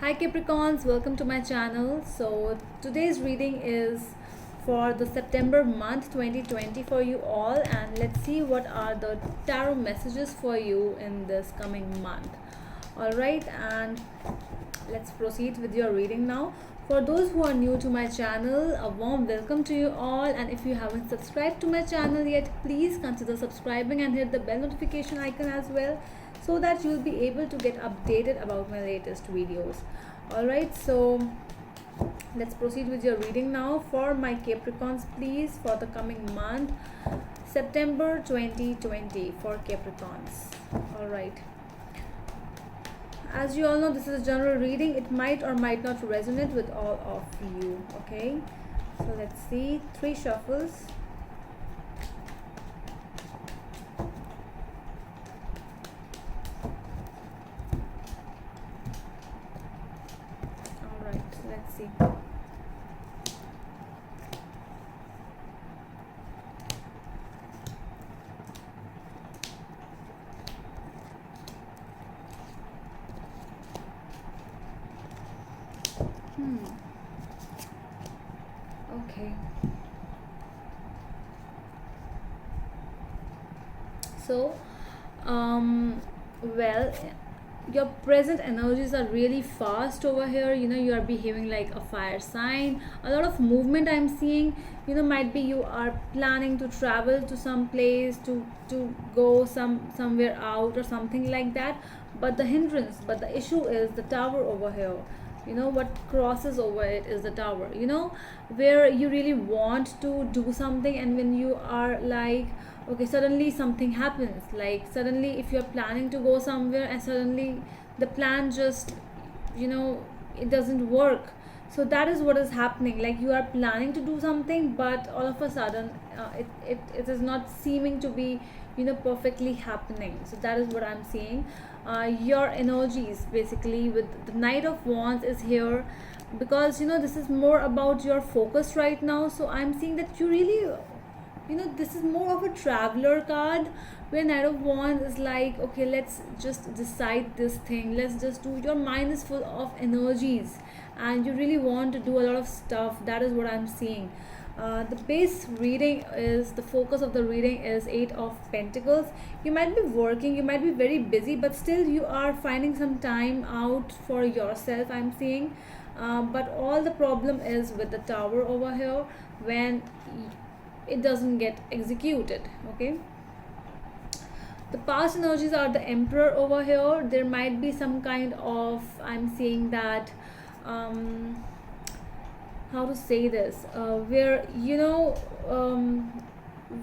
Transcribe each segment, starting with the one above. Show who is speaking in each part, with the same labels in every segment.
Speaker 1: Hi Capricorns, welcome to my channel. So today's reading is for the September month 2020 for you all, and let's see what are the tarot messages for you in this coming month. All right, and let's proceed with your reading now. For those who are new to my channel, a warm welcome to you all, and if you haven't subscribed to my channel yet, please consider subscribing and hit the bell notification icon as well, so that you'll be able to get updated about my latest videos. All right, so let's proceed with your reading now. For my Capricorns, please, for the coming month, September 2020 for Capricorns. All right, as you all know, this is a general reading. It might or might not resonate with all of you. Okay, so let's see, 3 shuffles. All right, let's see. Okay, so well, your present energies are really fast over here. You are behaving like a fire sign. A lot of movement I'm seeing. Might be you are planning to travel to some place, to go somewhere out or something like that. But the issue is the tower over here. What crosses over it is the tower. Where you really want to do something, and when you are like, okay, suddenly something happens. Like, suddenly if you're planning to go somewhere and suddenly the plan just, you know it doesn't work. So that is what is happening. Like, you are planning to do something, but all of a sudden it is not seeming to be perfectly happening. So that is what I'm seeing. Your energies, basically, with the Knight of Wands is here, because this is more about your focus right now. So I'm seeing that you really, this is more of a traveler card, where Knight of Wands is like, okay, let's just decide this thing, let's just do. Your mind is full of energies, and you really want to do a lot of stuff. That is what I'm seeing. The base reading is, the focus of the reading is 8 of Pentacles. You might be working, you might be very busy, but still you are finding some time out for yourself, I'm seeing. But all the problem is with the tower over here, when it doesn't get executed. Okay, the past energies are the Emperor over here. There might be some kind of, I'm seeing that, how to say this, where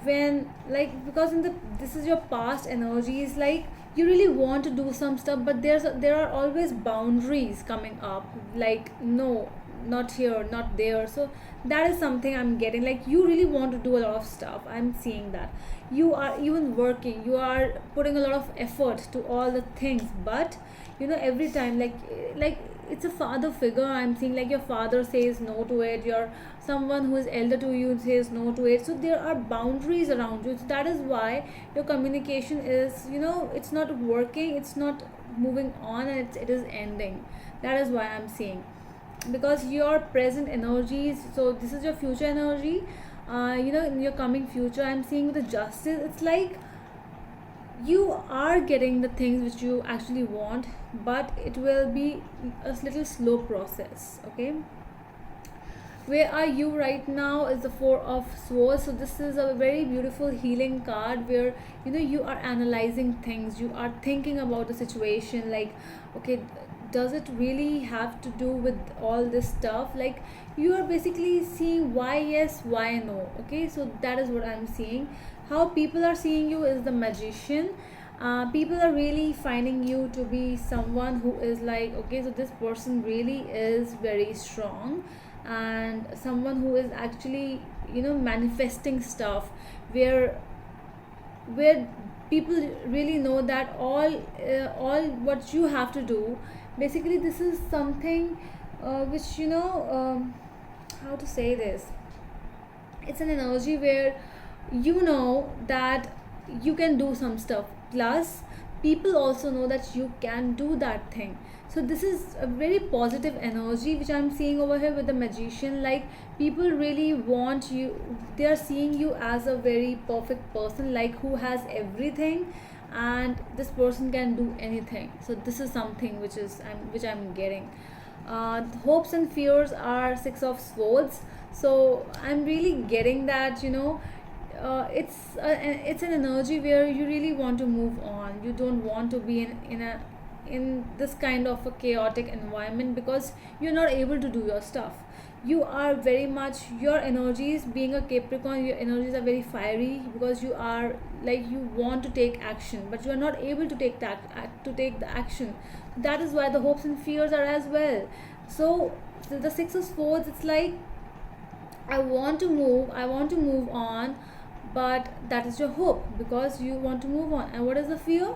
Speaker 1: when, like, because in the this is your past energies, like, you really want to do some stuff, but there are always boundaries coming up, like, no, not here, not there. So that is something I'm getting. Like, you really want to do a lot of stuff, I'm seeing that. You are even working, you are putting a lot of effort to all the things, but every time, like it's a father figure, I'm seeing. Like, your father says no to it, your someone who is elder to you says no to it. So there are boundaries around you. So that is why your communication is, it's not working, it's not moving on, and it is ending. That is why I'm seeing, because your present energies, so this is your future energy. In your coming future, I'm seeing with the Justice, it's like you are getting the things which you actually want, but it will be a little slow process. Okay, where are you right now is the Four of Swords. So this is a very beautiful healing card, where you are analyzing things, you are thinking about the situation, like, okay, does it really have to do with all this stuff? Like, you are basically seeing why yes, why no. Okay, so that is what I'm seeing. How people are seeing you is the Magician. People are really finding you to be someone who is like, okay, so this person really is very strong, and someone who is actually manifesting stuff, where people really know that all what you have to do, basically, this is something which, how to say this, it's an energy where that you can do some stuff. Plus, people also know that you can do that thing. So this is a very positive energy which I'm seeing over here with the magician. Like, people really want you, they are seeing you as a very perfect person, like who has everything, and this person can do anything. So this is something which I'm getting. Hopes and fears are six of swords. So I'm really getting that, it's an energy where you really want to move on. You don't want to be in this kind of a chaotic environment, because you're not able to do your stuff. You are very much, your energies, being a Capricorn, your energies are very fiery, because you are like, you want to take action, but you are not able to take the action. That is why the hopes and fears are as well. So the six of swords, it's like, I want to move on, but that is your hope, because you want to move on. And what is the fear?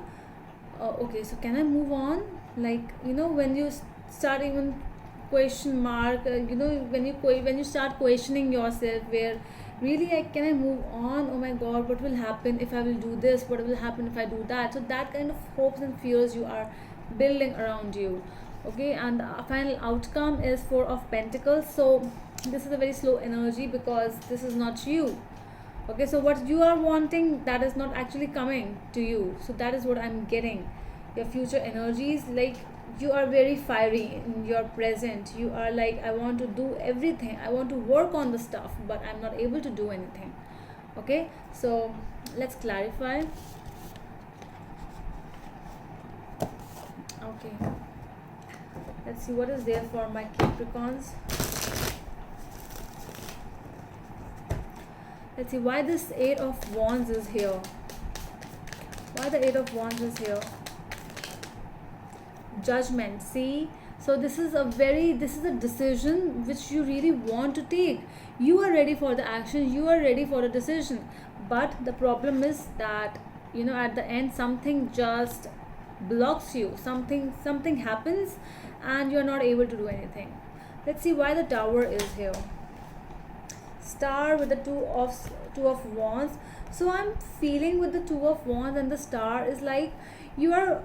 Speaker 1: Okay, so can I move on? Like, when you start even question mark, when you start questioning yourself, where really, can I move on? Oh my god, what will happen if I will do this? What will happen if I do that? So that kind of hopes and fears you are building around you. Okay, and the final outcome is Four of Pentacles. So this is a very slow energy, because this is not you. Okay, so what you are wanting, that is not actually coming to you. So that is what I'm getting. Your future energies, like, you are very fiery in your present. You are like, I want to do everything, I want to work on the stuff, but I'm not able to do anything. Okay, so let's clarify. Okay, let's see what is there for my Capricorns. Let's see why this Eight of Wands is here. Why the Eight of Wands is here? Judgment. See, so this is a decision which you really want to take. You are ready for the action, you are ready for the decision, but the problem is that, at the end, something just blocks you. Something happens, and you are not able to do anything. Let's see why the Tower is here. Star with the two of Wands. So I'm feeling with the Two of Wands and the Star is like, you are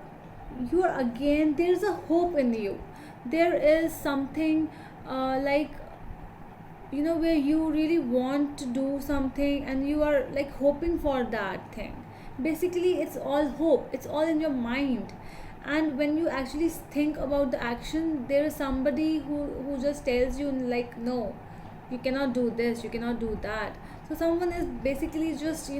Speaker 1: again, there's a hope in you. There is something, like, where you really want to do something, and you are like hoping for that thing. Basically, it's all hope, it's all in your mind. And when you actually think about the action, there is somebody who just tells you, like, no, you cannot do this, you cannot do that. So someone is basically just,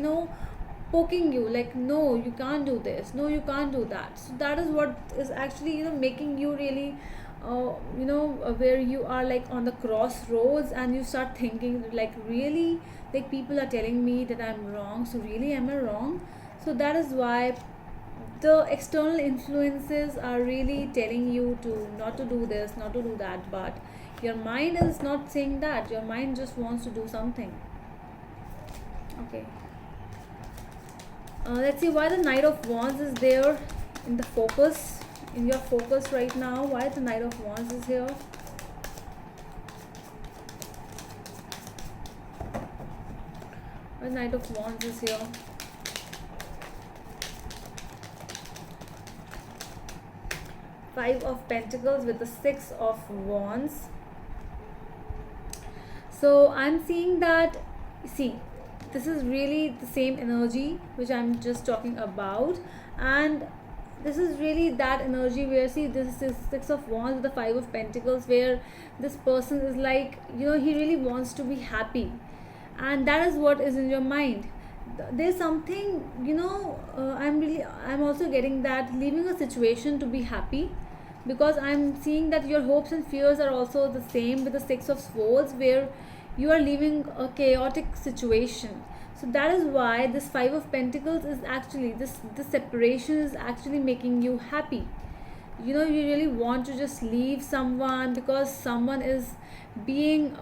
Speaker 1: poking you, like, no, you can't do this, no, you can't do that. So that is what is actually, making you really, where you are like on the crossroads, and you start thinking, like, really, like, people are telling me that I'm wrong, so really, am I wrong? So that is why the external influences are really telling you to not to do this, not to do that, but your mind is not saying that. Your mind just wants to do something. Okay, let's see why the Knight of Wands is there in the focus, in your focus right now. Why the Knight of Wands is here? Why the Knight of Wands is here? Five of Pentacles with the Six of Wands. So I'm seeing that, see, this is really the same energy which I'm just talking about, and this is really that energy where, see, this is Six of Wands with the Five of Pentacles, where this person is like, he really wants to be happy, and that is what is in your mind. There's something, I'm also getting that leaving a situation to be happy, because I'm seeing that your hopes and fears are also the same with the Six of Swords, where you are leaving a chaotic situation. So that is why this Five of Pentacles is actually, this separation is actually making you happy. You really want to just leave someone, because someone is being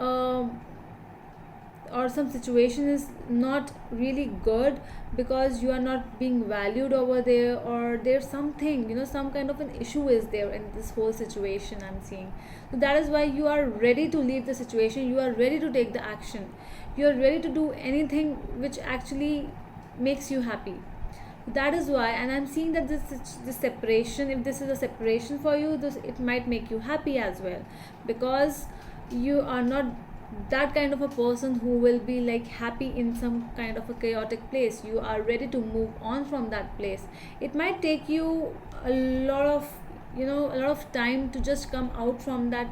Speaker 1: or some situation is not really good, because you are not being valued over there, or there's something, some kind of an issue is there in this whole situation I'm seeing. So that is why you are ready to leave the situation, you are ready to take the action, you are ready to do anything which actually makes you happy. That is why, and I'm seeing that this separation, if this is a separation for you, this it might make you happy as well, because you are not that kind of a person who will be like happy in some kind of a chaotic place. You are ready to move on from that place. It might take you a lot of, a lot of time to just come out from that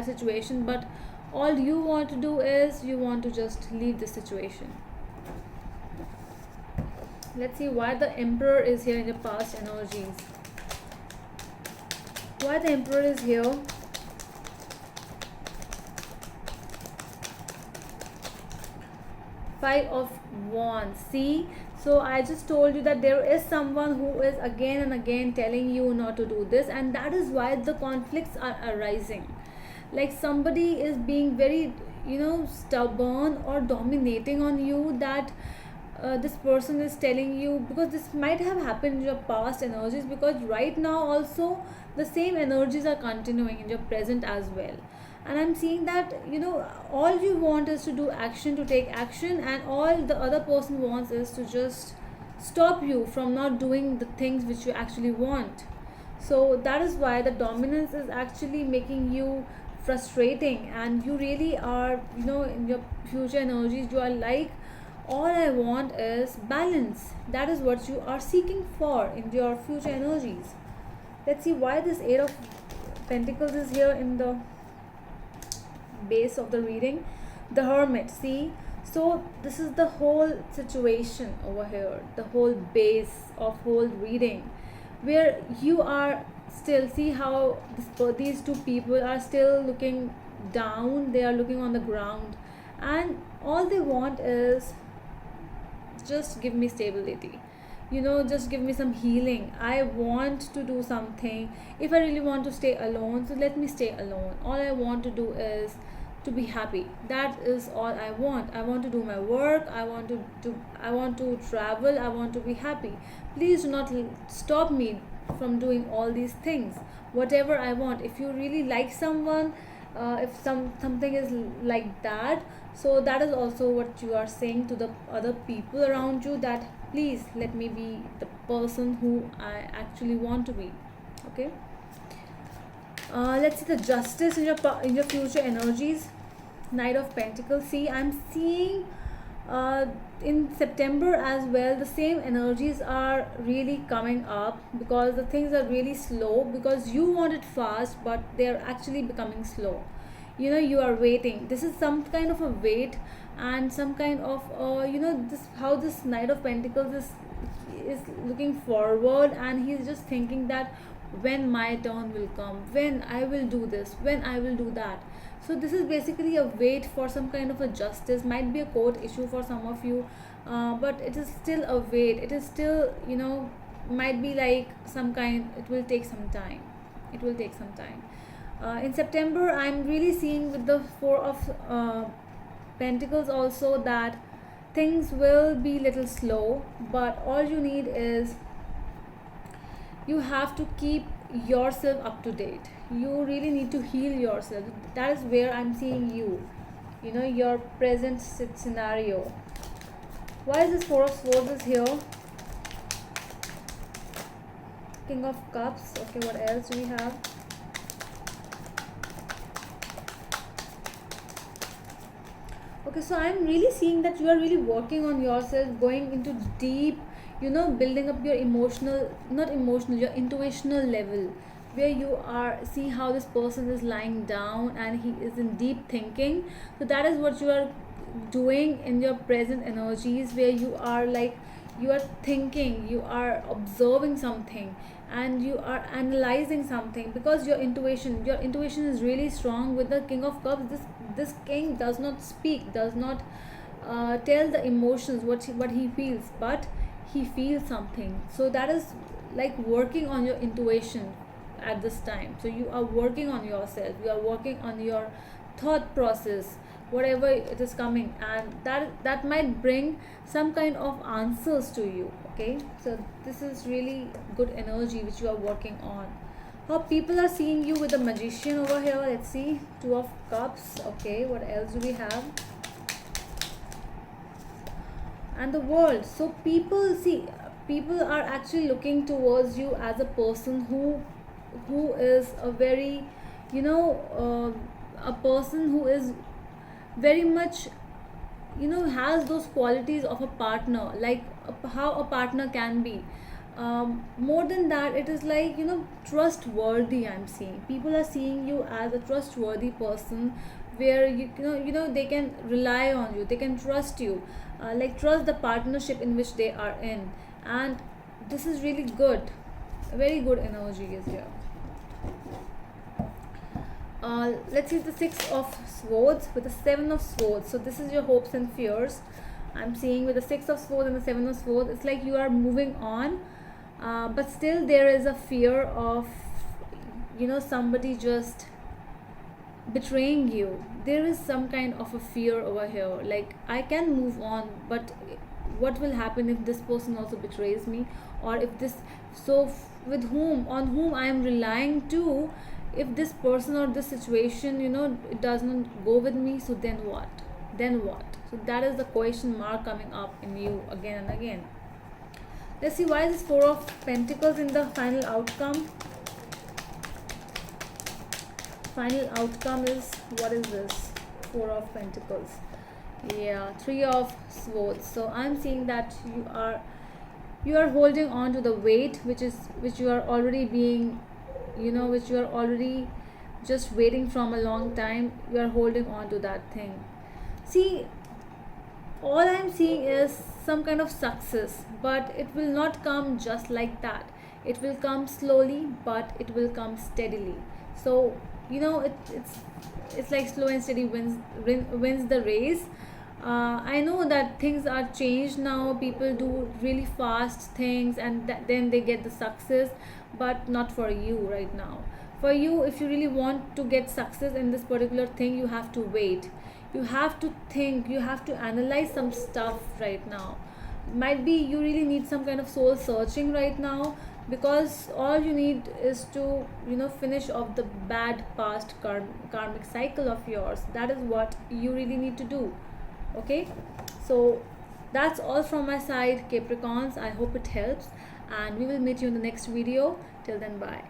Speaker 1: situation, but all you want to do is you want to just leave the situation. Let's see why the Emperor is here in the past energies. Why the Emperor is here. Five of Wands. See, so I just told you that there is someone who is again and again telling you not to do this, and that is why the conflicts are arising. Like somebody is being very, stubborn or dominating on you, that this person is telling you, because this might have happened in your past energies, because right now also the same energies are continuing in your present as well. And I'm seeing that, all you want is to do action, to take action, and all the other person wants is to just stop you from not doing the things which you actually want. So that is why the dominance is actually making you frustrating, and you really are, in your future energies, you are like, all I want is balance. That is what you are seeking for in your future energies. Let's see why this Eight of Pentacles is here in the base of the reading. The Hermit. See, so this is the whole situation over here, the whole base of whole reading, where you are still, see how these two people are still looking down, they are looking on the ground, and all they want is just give me stability, just give me some healing. I want to do something. If I really want to stay alone, so let me stay alone. All I want to do is to be happy. That is all I want. I want to do my work. I want to travel. I want to be happy. Please do not stop me from doing all these things. Whatever I want. If you really like someone, if something is like that, so that is also what you are saying to the other people around you, that please let me be the person who I actually want to be. Okay. Let's see the Justice in your future energies. Knight of Pentacles. See, I'm seeing in September as well, the same energies are really coming up, because the things are really slow, because you want it fast but they're actually becoming slow. You are waiting. This is some kind of a wait, and some kind of this, how this Knight of Pentacles is looking forward, and he's just thinking that when my turn will come, when I will do this, when I will do that. So this is basically a wait for some kind of a justice. Might be a court issue for some of you, but it is still a wait. It is still, might be like some kind, it will take some time. It will take some time. In September, I'm really seeing with the Four of Pentacles also, that things will be little slow, but all you need is, you have to keep yourself up to date. You really need to heal yourself. That is where I'm seeing your present scenario. Why is this Four of Swords is here? King of Cups. Okay, what else do we have? Okay, so I'm really seeing that you are really working on yourself, going into deep, building up your your intuitional level, where you are, see how this person is lying down and he is in deep thinking. So that is what you are doing in your present energies, where you are like, you are thinking, you are observing something, and you are analyzing something, because your intuition is really strong. With the King of Cups, this king does not speak, does not tell the emotions, what he feels, but he feels something. So that is like working on your intuition at this time. So you are working on yourself, you are working on your thought process, whatever it is coming, and that might bring some kind of answers to you. Okay, so this is really good energy which you are working on. How people are seeing you with the Magician over here. Let's see. Two of Cups. Okay, what else do we have? And the World. So people, see, people are actually looking towards you as a person who is a very, you know, a person who is very much, you know, has those qualities of a partner, like how a partner can be. More than that, it is like, you know, trustworthy. I'm seeing people are seeing you as a trustworthy person, where you know they can rely on you, they can trust you, like trust the partnership in which they are in. And this is really good, very good energy is here. Let's use the Six of Swords with the Seven of Swords. So this is your hopes and fears. I'm seeing with the Six of Swords and the Seven of Swords, it's like you are moving on, but still there is a fear of, you know, somebody just betraying you. There is some kind of a fear over here, like I can move on, but what will happen if this person also betrays me, or if this, with whom, on whom I am relying to, if this person or this situation, you know, it doesn't go with me, so then what, then what? So that is the question mark coming up in you again and again. Let's see why is this Four of Pentacles in the final outcome. Final outcome is, what is this? Four of Pentacles. Yeah, Three of Swords. So I'm seeing that you are holding on to the weight which you are already being, you know, which you are already just waiting from a long time. You are holding on to that thing. See, all I'm seeing is some kind of success, but it will not come just like that. It will come slowly, but it will come steadily. So, you know, it's like slow and steady wins the race. I know that things are changed now. People do really fast things, and then they get the success, but not for you right now. For you, if you really want to get success in this particular thing, you have to wait. You have to think. You have to analyze some stuff right now. Might be you really need some kind of soul searching right now, because all you need is to, you know, finish off the bad past karmic cycle of yours. That is what you really need to do. Okay, so that's all from my side, Capricorns. I hope it helps, and we will meet you in the next video. Till then, bye.